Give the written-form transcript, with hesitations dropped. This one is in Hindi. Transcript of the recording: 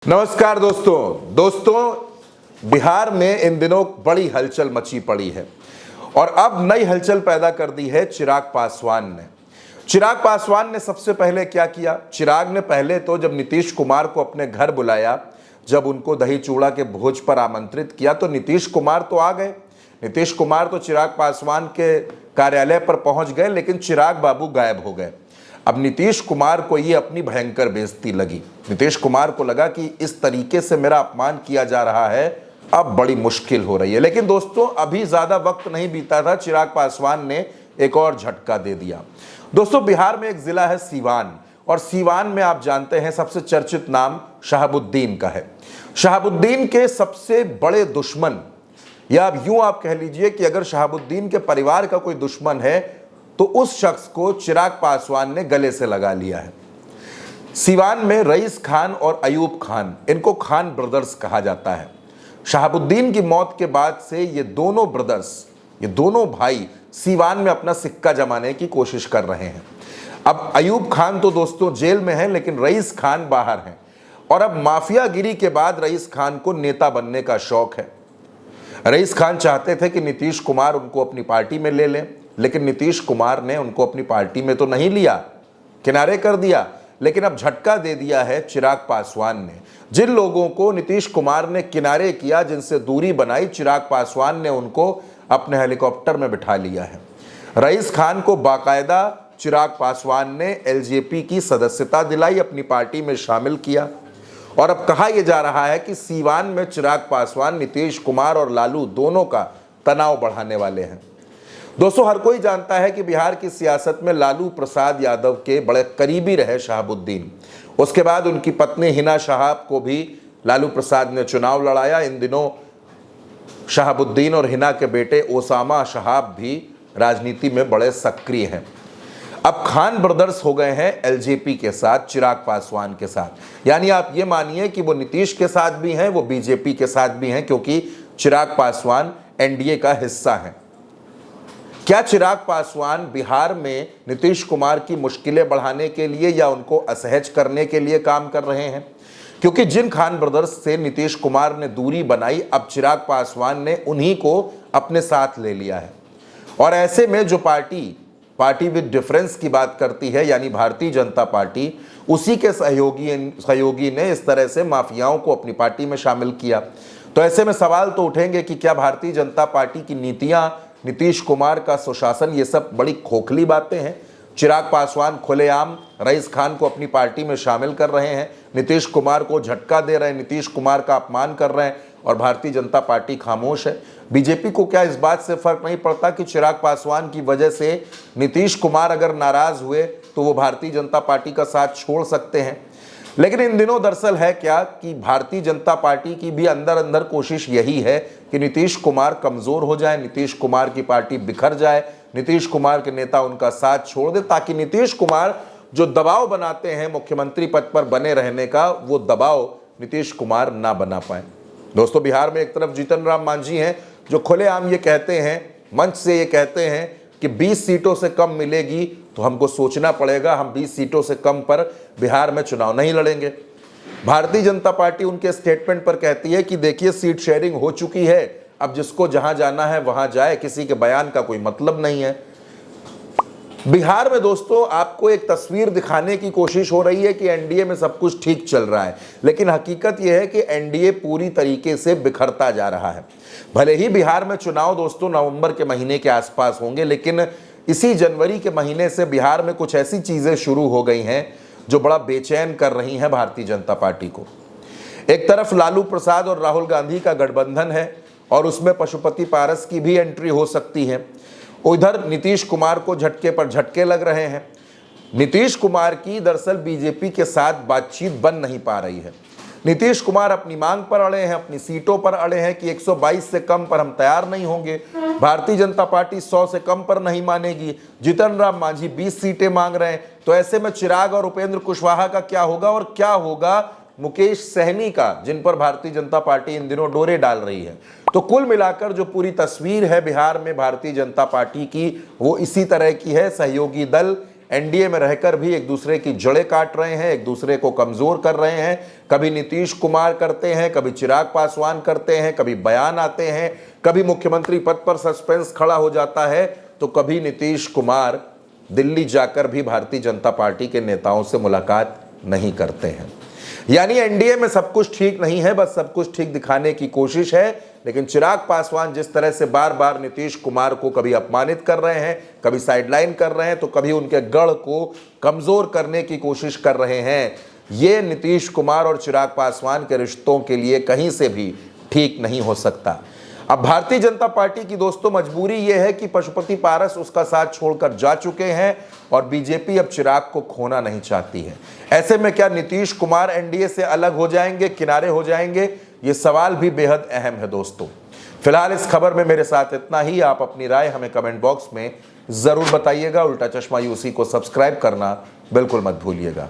नमस्कार दोस्तों बिहार में इन दिनों बड़ी हलचल मची पड़ी है और अब नई हलचल पैदा कर दी है चिराग पासवान ने सबसे पहले क्या किया। चिराग ने पहले तो जब नीतीश कुमार को अपने घर बुलाया, जब उनको दही चूड़ा के भोज पर आमंत्रित किया तो नीतीश कुमार तो आ गए। नीतीश कुमार तो चिराग पासवान के कार्यालय पर पहुंच गए, लेकिन चिराग बाबू गायब हो गए। अब नीतीश कुमार को ये अपनी भयंकर बेइज्जती लगी। नीतीश कुमार को लगा कि इस तरीके से मेरा अपमान किया जा रहा है, अब बड़ी मुश्किल हो रही है। लेकिन दोस्तों अभी ज्यादा वक्त नहीं बीता था, चिराग पासवान ने एक और झटका दे दिया। दोस्तों बिहार में एक जिला है सीवान, और सीवान में आप जानते हैं सबसे चर्चित नाम शहाबुद्दीन का है। शहाबुद्दीन के सबसे बड़े दुश्मन, या अब यूं आप कह लीजिए कि अगर शहाबुद्दीन के परिवार का कोई दुश्मन है तो उस शख्स को चिराग पासवान ने गले से लगा लिया है। सीवान में रईस खान और अयूब खान, इनको खान ब्रदर्स कहा जाता है। शहाबुद्दीन की मौत के बाद से ये दोनों ब्रदर्स, ये दोनों भाई सीवान में अपना सिक्का जमाने की कोशिश कर रहे हैं। अब अयूब खान तो दोस्तों जेल में है, लेकिन रईस खान बाहर हैं, और अब माफियागिरी के बाद रईस खान को नेता बनने का शौक है। रईस खान चाहते थे कि नीतीश कुमार उनको अपनी पार्टी में ले लें, लेकिन नीतीश कुमार ने उनको अपनी पार्टी में तो नहीं लिया, किनारे कर दिया। लेकिन अब झटका दे दिया है चिराग पासवान ने। जिन लोगों को नीतीश कुमार ने किनारे किया, जिनसे दूरी बनाई, चिराग पासवान ने उनको अपने हेलीकॉप्टर में बिठा लिया है। रईस खान को बाकायदा चिराग पासवान ने एलजेपी की सदस्यता दिलाई, अपनी पार्टी में शामिल किया, और अब कहा यह जा रहा है कि सीवान में चिराग पासवान नीतीश कुमार और लालू दोनों का तनाव बढ़ाने वाले हैं। दोस्तों हर कोई जानता है कि बिहार की सियासत में लालू प्रसाद यादव के बड़े करीबी रहे शहाबुद्दीन। उसके बाद उनकी पत्नी हिना शहाब को भी लालू प्रसाद ने चुनाव लड़ाया। इन दिनों शहाबुद्दीन और हिना के बेटे ओसामा शहाब भी राजनीति में बड़े सक्रिय हैं। अब खान ब्रदर्स हो गए हैं एलजेपी के साथ, चिराग पासवान के साथ। यानी आप ये मानिए कि वो नीतीश के साथ भी हैं, वो बीजेपी के साथ भी हैं, क्योंकि चिराग पासवान एनडीए का हिस्सा हैं। क्या चिराग पासवान बिहार में नीतीश कुमार की मुश्किलें बढ़ाने के लिए या उनको असहज करने के लिए काम कर रहे हैं? क्योंकि जिन खान ब्रदर्स से नीतीश कुमार ने दूरी बनाई, अब चिराग पासवान ने उन्हीं को अपने साथ ले लिया है। और ऐसे में जो पार्टी विद डिफरेंस की बात करती है, यानी भारतीय जनता पार्टी, उसी के सहयोगी ने इस तरह से माफियाओं को अपनी पार्टी में शामिल किया। तो ऐसे में सवाल तो उठेंगे कि क्या भारतीय जनता पार्टी की नीतियां, नीतीश कुमार का सुशासन, ये सब बड़ी खोखली बातें हैं? चिराग पासवान खुलेआम रईस खान को अपनी पार्टी में शामिल कर रहे हैं, नीतीश कुमार को झटका दे रहे हैं, नीतीश कुमार का अपमान कर रहे हैं, और भारतीय जनता पार्टी खामोश है। बीजेपी को क्या इस बात से फर्क नहीं पड़ता कि चिराग पासवान की वजह से नीतीश कुमार अगर नाराज हुए तो वो भारतीय जनता पार्टी का साथ छोड़ सकते हैं? लेकिन इन दिनों दरअसल है क्या कि भारतीय जनता पार्टी की भी अंदर अंदर कोशिश यही है कि नीतीश कुमार कमजोर हो जाए, नीतीश कुमार की पार्टी बिखर जाए, नीतीश कुमार के नेता उनका साथ छोड़ दे, ताकि नीतीश कुमार जो दबाव बनाते हैं मुख्यमंत्री पद पर बने रहने का, वो दबाव नीतीश कुमार ना बना पाए। दोस्तों बिहार में एक तरफ जीतन राम मांझी हैं जो खुलेआम ये कहते हैं, मंच से ये कहते हैं कि 20 सीटों से कम मिलेगी तो हमको सोचना पड़ेगा, हम 20 सीटों से कम पर बिहार में चुनाव नहीं लड़ेंगे। भारतीय जनता पार्टी उनके स्टेटमेंट पर कहती है कि देखिए सीट शेयरिंग हो चुकी है, अब जिसको जहां जाना है वहां जाए, किसी के बयान का कोई मतलब नहीं है। बिहार में दोस्तों आपको एक तस्वीर दिखाने की कोशिश हो रही है कि एनडीए में सब कुछ ठीक चल रहा है, लेकिन हकीकत यह है कि एनडीए पूरी तरीके से बिखरता जा रहा है। भले ही बिहार में चुनाव दोस्तों नवंबर के महीने के आसपास होंगे, लेकिन इसी जनवरी के महीने से बिहार में कुछ ऐसी चीजें शुरू हो गई हैं जो बड़ा बेचैन कर रही हैं भारतीय जनता पार्टी को। एक तरफ लालू प्रसाद और राहुल गांधी का गठबंधन है, और उसमें पशुपति पारस की भी एंट्री हो सकती है। उधर नीतीश कुमार को झटके पर झटके लग रहे हैं। नीतीश कुमार की दरअसल बीजेपी के साथ बातचीत बन नहीं पा रही है। नीतीश कुमार अपनी मांग पर अड़े हैं, अपनी सीटों पर अड़े हैं कि 122 से कम पर हम तैयार नहीं होंगे। भारतीय जनता पार्टी 100 से कम पर नहीं मानेगी। जीतन राम मांझी 20 सीटें मांग रहे हैं। तो ऐसे में चिराग और उपेंद्र कुशवाहा का क्या होगा, और क्या होगा मुकेश सहनी का, जिन पर भारतीय जनता पार्टी इन दिनों डोरे डाल रही है? तो कुल मिलाकर जो पूरी तस्वीर है बिहार में भारतीय जनता पार्टी की, वो इसी तरह की है। सहयोगी दल एनडीए में रहकर भी एक दूसरे की जड़ें काट रहे हैं, एक दूसरे को कमजोर कर रहे हैं। कभी नीतीश कुमार करते हैं, कभी चिराग पासवान करते हैं, कभी बयान आते हैं, कभी मुख्यमंत्री पद पर सस्पेंस खड़ा हो जाता है, तो कभी नीतीश कुमार दिल्ली जाकर भी भारतीय जनता पार्टी के नेताओं से मुलाकात नहीं करते हैं। यानी एनडीए में सब कुछ ठीक नहीं है, बस सब कुछ ठीक दिखाने की कोशिश है। लेकिन चिराग पासवान जिस तरह से बार बार नीतीश कुमार को कभी अपमानित कर रहे हैं, कभी साइडलाइन कर रहे हैं, तो कभी उनके गढ़ को कमजोर करने की कोशिश कर रहे हैं, ये नीतीश कुमार और चिराग पासवान के रिश्तों के लिए कहीं से भी ठीक नहीं हो सकता। अब भारतीय जनता पार्टी की दोस्तों मजबूरी यह है कि पशुपति पारस उसका साथ छोड़कर जा चुके हैं और बीजेपी अब चिराग को खोना नहीं चाहती है। ऐसे में क्या नीतीश कुमार एनडीए से अलग हो जाएंगे, किनारे हो जाएंगे? ये सवाल भी बेहद अहम है दोस्तों। फिलहाल इस खबर में मेरे साथ इतना ही। आप अपनी राय हमें कमेंट बॉक्स में जरूर बताइएगा। उल्टा चश्मा यूसी को सब्सक्राइब करना बिल्कुल मत भूलिएगा।